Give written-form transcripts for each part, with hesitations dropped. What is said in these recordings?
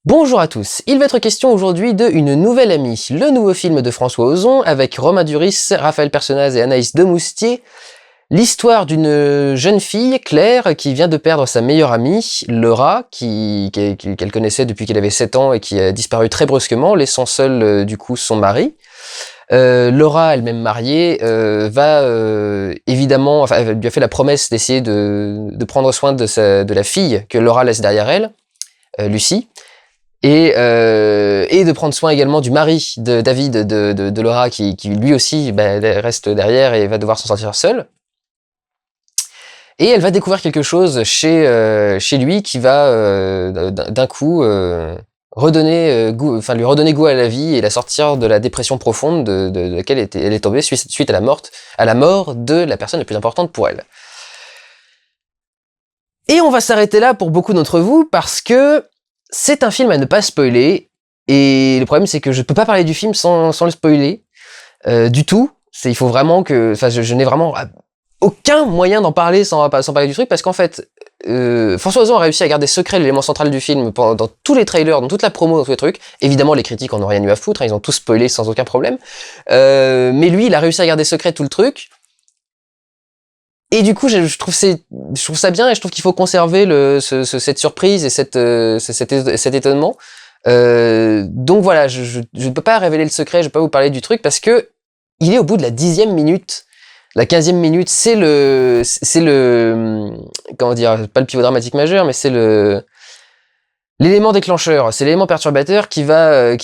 Bonjour à tous, il va être question aujourd'hui de Une nouvelle amie, le nouveau film de François Ozon avec Romain Duris, Raphaël Personnaz et Anaïs Demoustier. L'histoire d'une jeune fille, Claire, qui vient de perdre sa meilleure amie, Laura, qu'elle connaissait depuis qu'elle avait 7 ans et qui a disparu très brusquement, laissant seul du coup son mari. Laura, elle-même mariée, évidemment, elle lui a fait la promesse d'essayer de prendre soin de la fille que Laura laisse derrière elle, Lucie. Et de prendre soin également du mari de David de Laura qui lui aussi reste derrière et va devoir s'en sortir seul. Et elle va découvrir quelque chose chez lui qui va d'un coup lui redonner goût à la vie et la sortir de la dépression profonde de laquelle elle est tombée suite à la mort de la personne la plus importante pour elle. Et on va s'arrêter là pour beaucoup d'entre vous parce que c'est un film à ne pas spoiler, et le problème c'est que je ne peux pas parler du film sans le spoiler du tout. Il faut vraiment que, je n'ai vraiment aucun moyen d'en parler sans parler du truc, parce qu'en fait, François Ozon a réussi à garder secret l'élément central du film dans tous les trailers, dans toute la promo, dans tous les trucs. Évidemment, les critiques en ont rien eu à foutre, hein, ils ont tous spoilé sans aucun problème. Mais lui, il a réussi à garder secret tout le truc. Et du coup, je trouve ça bien, et je trouve qu'il faut conserver cette surprise et cet étonnement. Donc voilà, je ne peux pas révéler le secret, je ne vais pas vous parler du truc parce que il est au bout de la 10e minute. La 15e minute, c'est le, comment dire, pas le pivot dramatique majeur, mais c'est l'élément déclencheur, c'est l'élément perturbateur qui va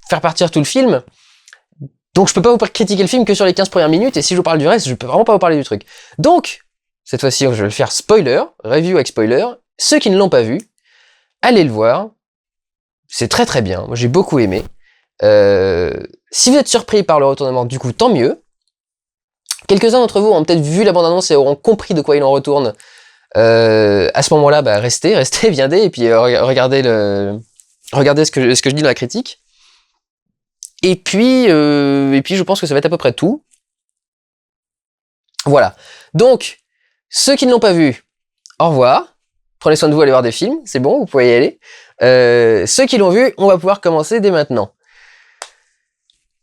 faire partir tout le film. Donc je peux pas vous critiquer le film que sur les 15 premières minutes, et si je vous parle du reste, je peux vraiment pas vous parler du truc. Donc, cette fois-ci, je vais le faire spoiler, review avec spoiler. Ceux qui ne l'ont pas vu, allez le voir. C'est très très bien, moi j'ai beaucoup aimé. Si vous êtes surpris par le retournement, du coup, tant mieux. Quelques-uns d'entre vous ont peut-être vu la bande-annonce et auront compris de quoi il en retourne. À ce moment-là, restez, viendez, et puis regardez ce que je dis dans la critique. Et puis je pense que ça va être à peu près tout. Voilà. Donc, ceux qui ne l'ont pas vu, au revoir. Prenez soin de vous, allez voir des films, c'est bon, vous pouvez y aller. Ceux qui l'ont vu, on va pouvoir commencer dès maintenant.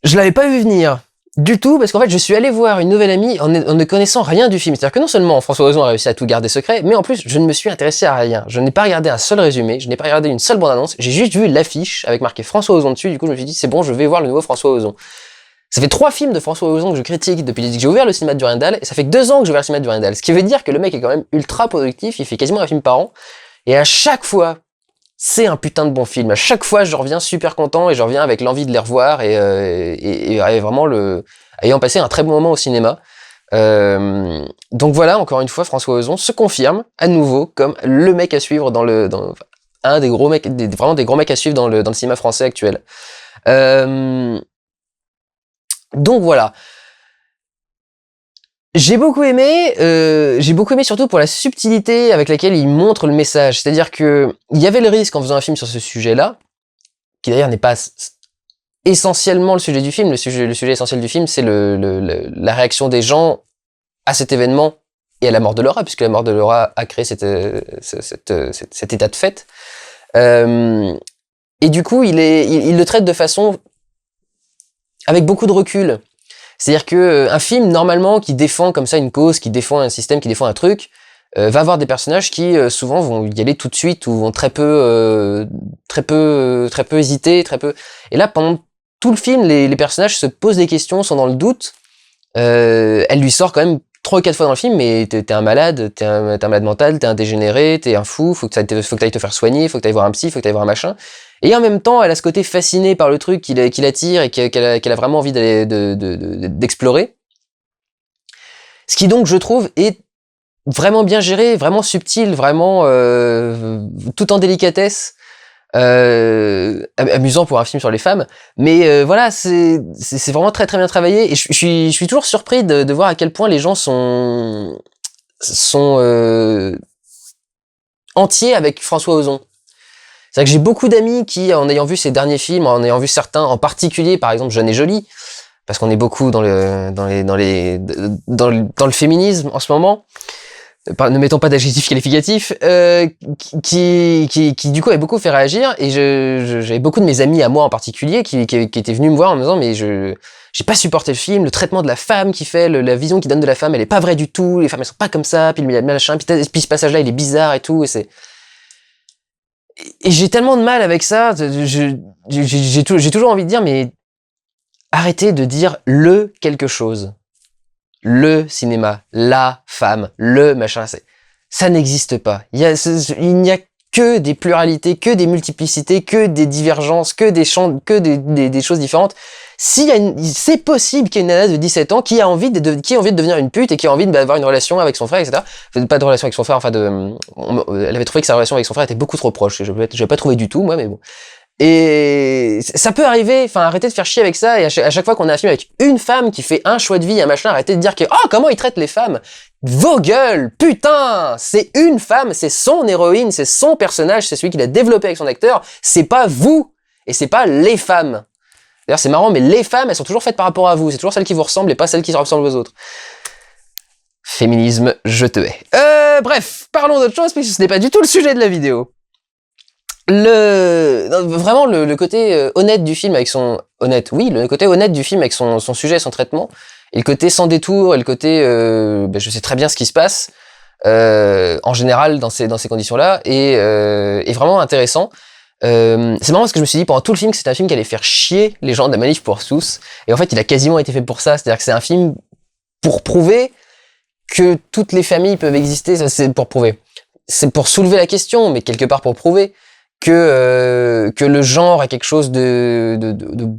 Je l'avais pas vu venir du tout, parce qu'en fait, je suis allé voir Une nouvelle amie en ne connaissant rien du film. C'est-à-dire que non seulement François Ozon a réussi à tout garder secret, mais en plus, je ne me suis intéressé à rien. Je n'ai pas regardé un seul résumé, je n'ai pas regardé une seule bande-annonce, j'ai juste vu l'affiche avec marqué François Ozon dessus. Du coup, je me suis dit, c'est bon, je vais voir le nouveau François Ozon. Ça fait 3 films de François Ozon que je critique depuis que j'ai ouvert le cinéma de Durandal, et ça fait 2 ans que j'ai ouvert le cinéma de Durandal. Ce qui veut dire que le mec est quand même ultra productif, il fait quasiment un film par an, et à chaque fois, c'est un putain de bon film. À chaque fois, je reviens super content, et je reviens avec l'envie de les revoir, et vraiment ayant passé un très bon moment au cinéma. Donc voilà, encore une fois, François Ozon se confirme à nouveau comme le mec à suivre un des gros mecs, vraiment des gros mecs à suivre dans le cinéma français actuel. Donc voilà. J'ai beaucoup aimé surtout pour la subtilité avec laquelle il montre le message. C'est-à-dire que il y avait le risque en faisant un film sur ce sujet-là, qui d'ailleurs n'est pas essentiellement le sujet du film. Le sujet essentiel du film, c'est la réaction des gens à cet événement et à la mort de Laura, puisque la mort de Laura a créé cet état de fait. Et du coup, il le traite de façon avec beaucoup de recul. C'est-à-dire que un film, normalement, qui défend comme ça une cause, qui défend un système, qui défend un truc, va avoir des personnages qui souvent vont y aller tout de suite, ou vont très peu hésiter, très peu. Et là, pendant tout le film, les personnages se posent des questions, sont dans le doute. Elle lui sort quand même 3 ou 4 fois dans le film, mais t'es un malade, t'es un malade mental, t'es un dégénéré, t'es un fou, faut que t'ailles te faire soigner, faut que t'ailles voir un psy, faut que t'ailles voir un machin. Et en même temps, elle a ce côté fasciné par le truc qui l'attire et qu'elle a vraiment envie d'explorer. Ce qui donc, je trouve, est vraiment bien géré, vraiment subtil, vraiment tout en délicatesse. Amusant pour un film sur les femmes, mais voilà, c'est vraiment très très bien travaillé, et je suis toujours surpris de voir à quel point les gens sont entiers avec François Ozon. C'est vrai que j'ai beaucoup d'amis qui, en ayant vu ses derniers films, en ayant vu certains, en particulier par exemple Jeune et Jolie, parce qu'on est beaucoup dans le féminisme en ce moment, ne mettons pas d'adjectif qualificatif, qui du coup avait beaucoup fait réagir, et j'avais beaucoup de mes amis à moi en particulier qui étaient venus me voir en me disant mais j'ai pas supporté le film, le traitement de la femme qui fait, la vision qu'il donne de la femme, elle est pas vraie du tout, les femmes elles sont pas comme ça, puis le machin, puis ce passage là il est bizarre et tout, et j'ai tellement de mal avec ça, j'ai toujours envie de dire mais arrêtez de dire le quelque chose. Le cinéma, la femme, le machin, ça n'existe pas. Il n'y a que des pluralités, que des multiplicités, que des divergences, que des champs, que des choses différentes. C'est possible qu'il y ait une nana de 17 ans qui a envie de devenir une pute et qui a envie d'avoir une relation avec son frère, etc. Enfin, pas de relation avec son frère, elle avait trouvé que sa relation avec son frère était beaucoup trop proche. Je l'ai pas trouvé du tout, moi, mais bon. Et ça peut arriver, enfin arrêtez de faire chier avec ça, et à chaque fois qu'on a un film avec une femme qui fait un choix de vie, un machin, arrêtez de dire que oh comment ils traitent les femmes. Vos gueules, putain, c'est une femme, c'est son héroïne, c'est son personnage, c'est celui qu'il a développé avec son acteur, c'est pas vous, et c'est pas les femmes. D'ailleurs c'est marrant, mais les femmes elles sont toujours faites par rapport à vous, c'est toujours celles qui vous ressemblent et pas celles qui ressemblent aux autres. Féminisme, je te hais. Bref, parlons d'autre chose puisque ce n'est pas du tout le sujet de la vidéo. Vraiment le côté honnête du film avec son le côté honnête du film avec son sujet, son traitement, et le côté sans détour, et le côté je sais très bien ce qui se passe en général dans ces conditions-là, et vraiment intéressant. C'est marrant parce que je me suis dit pendant tout le film que c'était un film qui allait faire chier les gens de la Manif pour tous, et en fait il a quasiment été fait pour ça, c'est-à-dire que c'est un film pour prouver que toutes les familles peuvent exister, ça c'est pour prouver. C'est pour soulever la question, mais quelque part pour prouver que le genre est quelque chose de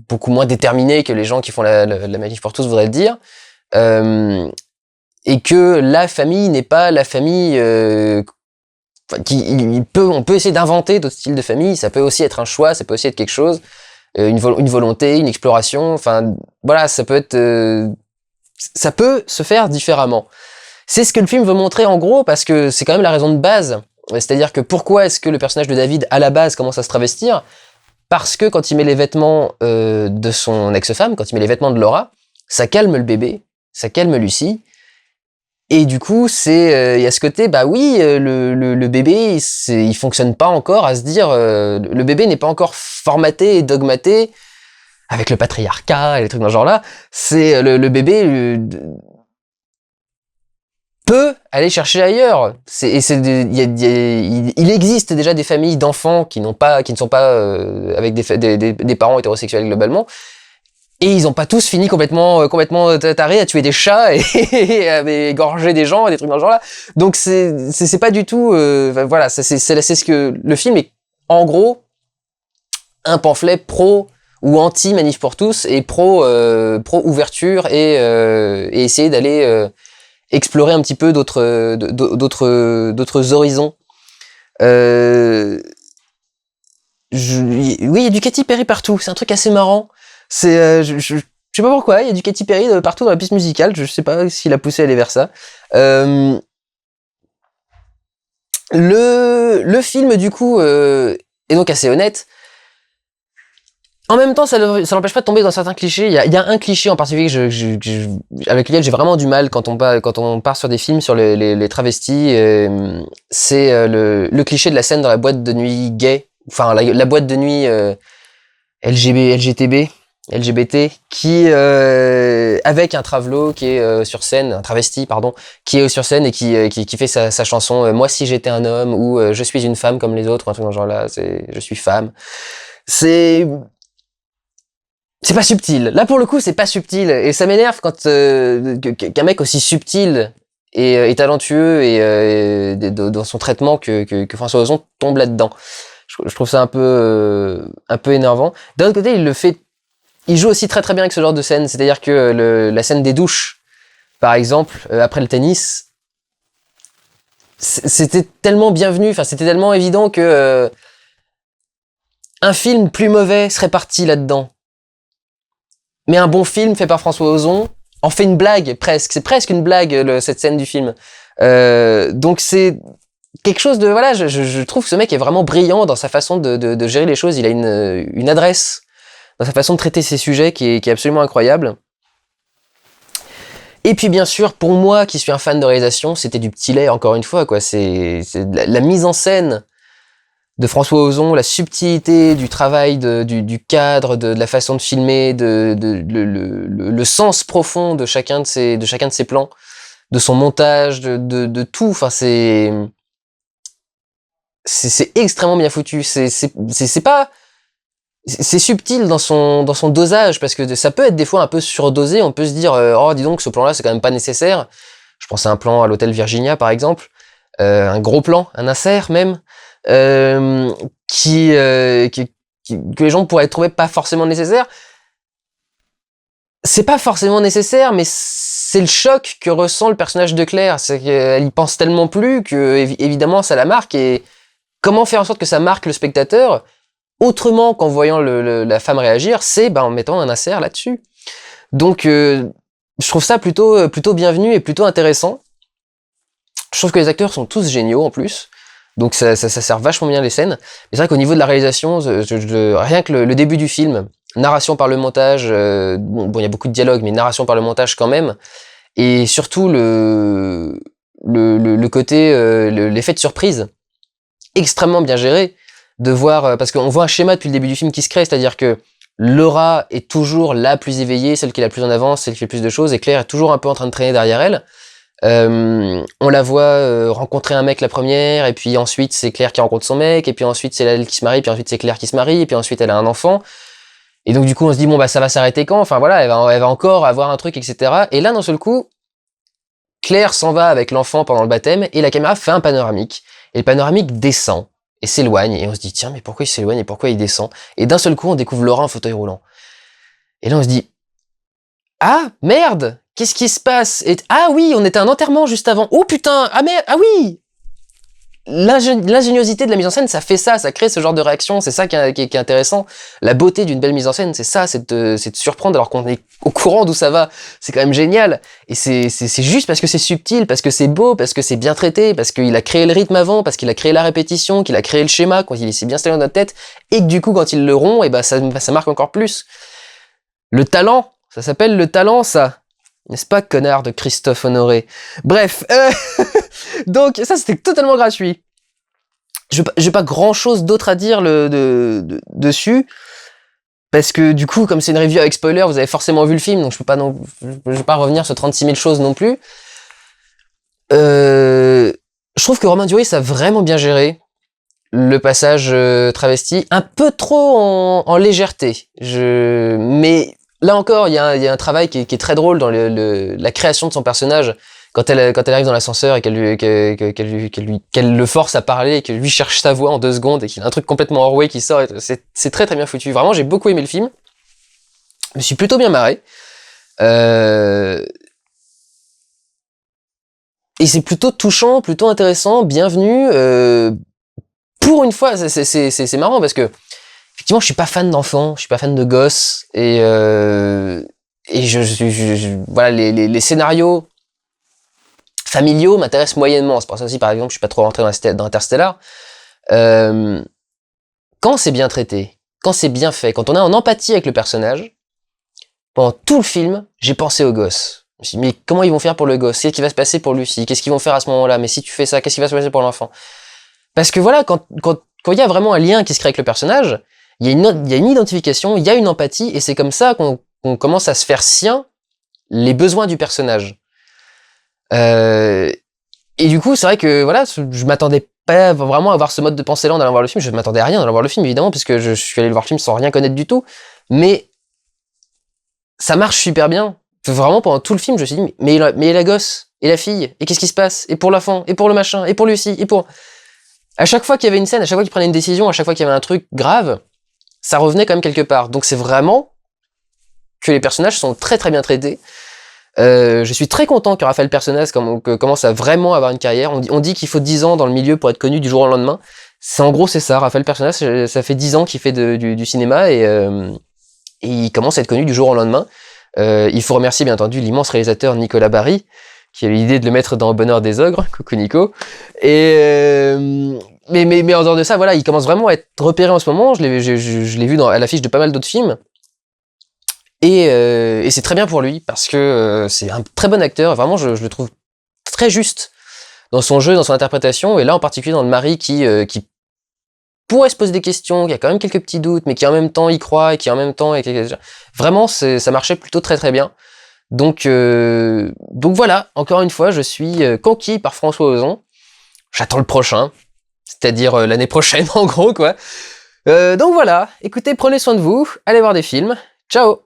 beaucoup moins déterminé que les gens qui font la Manif pour tous voudraient le dire, et que la famille n'est pas la famille on peut essayer d'inventer d'autres styles de famille, ça peut aussi être un choix, ça peut aussi être quelque chose, une volonté, une exploration, enfin voilà, ça peut se faire différemment. C'est ce que le film veut montrer en gros, parce que c'est quand même la raison de base. C'est-à-dire que pourquoi est-ce que le personnage de David, à la base, commence à se travestir? Parce que quand il met les vêtements de son ex-femme, quand il met les vêtements de Laura, ça calme le bébé, ça calme Lucie, et du coup, il y a ce côté, bah oui, le bébé, il fonctionne pas encore à se dire, le bébé n'est pas encore formaté et dogmaté, avec le patriarcat et les trucs dans ce genre-là, c'est le bébé... peut aller chercher ailleurs. Il existe déjà des familles d'enfants qui ne sont pas avec des parents hétérosexuels globalement, et ils ont pas tous fini complètement tarés à tuer des chats et à égorger des gens et des trucs dans ce genre-là. Donc c'est pas du tout voilà, c'est ce que le film est, en gros, un pamphlet pro ou anti Manif pour tous et pro ouverture et essayer d'aller explorer un petit peu d'autres horizons. Oui, il y a du Katy Perry partout, c'est un truc assez marrant. C'est je sais pas pourquoi, il y a du Katy Perry partout dans la piste musicale, je sais pas s'il a poussé à aller vers ça. Le film du coup est donc assez honnête. En même temps, ça n'empêche pas de tomber dans certains clichés. Il y a un cliché en particulier avec lequel j'ai vraiment du mal quand on part sur des films sur les travestis. C'est le cliché de la scène dans la boîte de nuit gay, enfin la boîte de nuit LGBT, qui avec un travelo qui est sur scène, un travesti pardon, qui est sur scène et qui fait sa chanson Moi si j'étais un homme, ou Je suis une femme comme les autres, un truc dans ce genre-là, je suis femme. C'est pas subtil. Là, pour le coup, c'est pas subtil. Et ça m'énerve quand qu'un mec aussi subtil et talentueux et dans son traitement que François Ozon tombe là-dedans. Je trouve ça un peu énervant. D'un autre côté, il joue aussi très très bien avec ce genre de scène. C'est-à-dire que la scène des douches, par exemple, après le tennis, c'était tellement bienvenu, enfin c'était tellement évident que un film plus mauvais serait parti là-dedans. Mais un bon film fait par François Ozon en fait une blague, presque. C'est presque une blague, cette scène du film. Donc c'est quelque chose de... Voilà, je trouve que ce mec est vraiment brillant dans sa façon de gérer les choses. Il a une adresse dans sa façon de traiter ses sujets qui est absolument incroyable. Et puis bien sûr, pour moi qui suis un fan de réalisation, c'était du petit lait encore une fois, quoi. C'est la mise en scène de François Ozon, la subtilité du travail, du cadre, de la façon de filmer, le sens profond de chacun de ses plans, de son montage, de tout. Enfin, c'est extrêmement bien foutu. C'est pas, c'est subtil dans son dosage, parce que ça peut être des fois un peu surdosé. On peut se dire, oh, dis donc, ce plan-là, c'est quand même pas nécessaire. Je pense à un plan à l'hôtel Virginia, par exemple, un gros plan, un insert même, euh, que les gens pourraient trouver pas forcément nécessaire. C'est pas forcément nécessaire, mais c'est le choc que ressent le personnage de Claire. C'est qu'elle y pense tellement plus que, évidemment, ça la marque. Et comment faire en sorte que ça marque le spectateur autrement qu'en voyant la femme réagir, c'est en mettant un insert là-dessus. Donc, je trouve ça plutôt bienvenu et plutôt intéressant. Je trouve que les acteurs sont tous géniaux en plus. Donc ça sert vachement bien les scènes. Mais c'est vrai qu'au niveau de la réalisation, rien que le début du film, narration par le montage, bon, il y a beaucoup de dialogue, mais narration par le montage quand même. Et surtout le côté, l'effet de surprise, extrêmement bien géré. De voir, parce qu'on voit un schéma depuis le début du film qui se crée, c'est-à-dire que Laura est toujours la plus éveillée, celle qui est la plus en avance, celle qui fait le plus de choses, et Claire est toujours un peu en train de traîner derrière elle. On la voit rencontrer un mec la première, et puis ensuite c'est Claire qui rencontre son mec, et puis ensuite c'est elle qui se marie, puis ensuite c'est Claire qui se marie, et puis ensuite elle a un enfant. Et donc du coup on se dit bon ça va s'arrêter quand? Enfin voilà, elle va encore avoir un truc, etc. Et là d'un seul coup, Claire s'en va avec l'enfant pendant le baptême, et la caméra fait un panoramique, et le panoramique descend et s'éloigne, et on se dit tiens mais pourquoi il s'éloigne et pourquoi il descend? Et d'un seul coup on découvre Laura en fauteuil roulant. Et là on se dit ah merde, qu'est-ce qui se passe? Ah oui, on était à un enterrement juste avant. Oh putain, ah merde, ah oui. L'ingéniosité de la mise en scène, ça fait ça crée ce genre de réaction, c'est ça qui est intéressant. La beauté d'une belle mise en scène, c'est ça, c'est de surprendre alors qu'on est au courant d'où ça va. C'est quand même génial. Et c'est juste parce que c'est subtil, parce que c'est beau, parce que c'est bien traité, parce qu'il a créé le rythme avant, parce qu'il a créé la répétition, qu'il a créé le schéma, quand il s'est bien installé dans notre tête, et que du coup, quand il le rompt, et ça marque encore plus. Le talent, ça s'appelle le talent, ça. N'est-ce pas, connard de Christophe Honoré? Bref, donc ça c'était totalement gratuit. J'ai pas grand chose d'autre à dire dessus, parce que du coup, comme c'est une review avec spoiler, vous avez forcément vu le film, donc je vais pas revenir sur 36 000 choses non plus. Je trouve que Romain Duris a vraiment bien géré le passage travesti, un peu trop en légèreté. Mais là encore, il y a un travail qui est très drôle dans la création de son personnage. Quand elle arrive dans l'ascenseur et qu'elle le force à parler et qu'elle lui cherche sa voix en 2 secondes et qu'il a un truc complètement enroué qui sort, c'est très très bien foutu. Vraiment, j'ai beaucoup aimé le film. Je me suis plutôt bien marré. Et c'est plutôt touchant, plutôt intéressant, bienvenu. Pour une fois, c'est marrant parce que effectivement, je suis pas fan d'enfants, je suis pas fan de gosses, et voilà, les scénarios familiaux m'intéressent moyennement. C'est pour ça aussi, par exemple, je suis pas trop rentré dans Interstellar. Quand c'est bien traité, quand c'est bien fait, quand on est en empathie avec le personnage, pendant tout le film, j'ai pensé aux gosses. Je me suis dit, mais comment ils vont faire pour le gosse? Qu'est-ce qui va se passer pour Lucie? Qu'est-ce qu'ils vont faire à ce moment-là? Mais si tu fais ça, qu'est-ce qui va se passer pour l'enfant? Parce que voilà, quand il y a vraiment un lien qui se crée avec le personnage, il y a une identification, il y a une empathie, et c'est comme ça qu'on commence à se faire sien les besoins du personnage. Et du coup, c'est vrai que voilà, je m'attendais pas vraiment à avoir ce mode de pensée-là en allant voir le film. Je m'attendais à rien en allant voir le film, évidemment, puisque je suis allé voir le film sans rien connaître du tout. Mais ça marche super bien. Vraiment, pendant tout le film, je me suis dit, mais la gosse, et la fille, et qu'est-ce qui se passe? Et pour l'enfant, et pour le machin, et pour Lucie, et pour... À chaque fois qu'il y avait une scène, à chaque fois qu'il prenait une décision, à chaque fois qu'il y avait un truc grave, ça revenait quand même quelque part. Donc c'est vraiment que les personnages sont très très bien traités. Je suis très content que Raphaël Personnaz commence à vraiment avoir une carrière. On dit qu'il faut 10 ans dans le milieu pour être connu du jour au lendemain. En gros, c'est ça. Raphaël Personnaz, ça fait 10 ans qu'il fait du cinéma, et il commence à être connu du jour au lendemain. Il faut remercier bien entendu l'immense réalisateur Nicolas Barry, qui a eu l'idée de le mettre dans Au Bonheur des Ogres. Coucou Nico. Et mais en dehors de ça, voilà, il commence vraiment à être repéré en ce moment. Je l'ai vu à l'affiche de pas mal d'autres films. Et c'est très bien pour lui, parce que c'est un très bon acteur, vraiment je le trouve très juste dans son jeu, dans son interprétation, et là en particulier dans le mari qui pourrait se poser des questions, qui a quand même quelques petits doutes, mais qui en même temps y croit, et qui en même temps... Vraiment, ça marchait plutôt très très bien. Donc voilà, encore une fois, je suis conquis par François Ozon. J'attends le prochain, c'est-à-dire l'année prochaine en gros, quoi. Donc voilà, écoutez, prenez soin de vous, allez voir des films, ciao!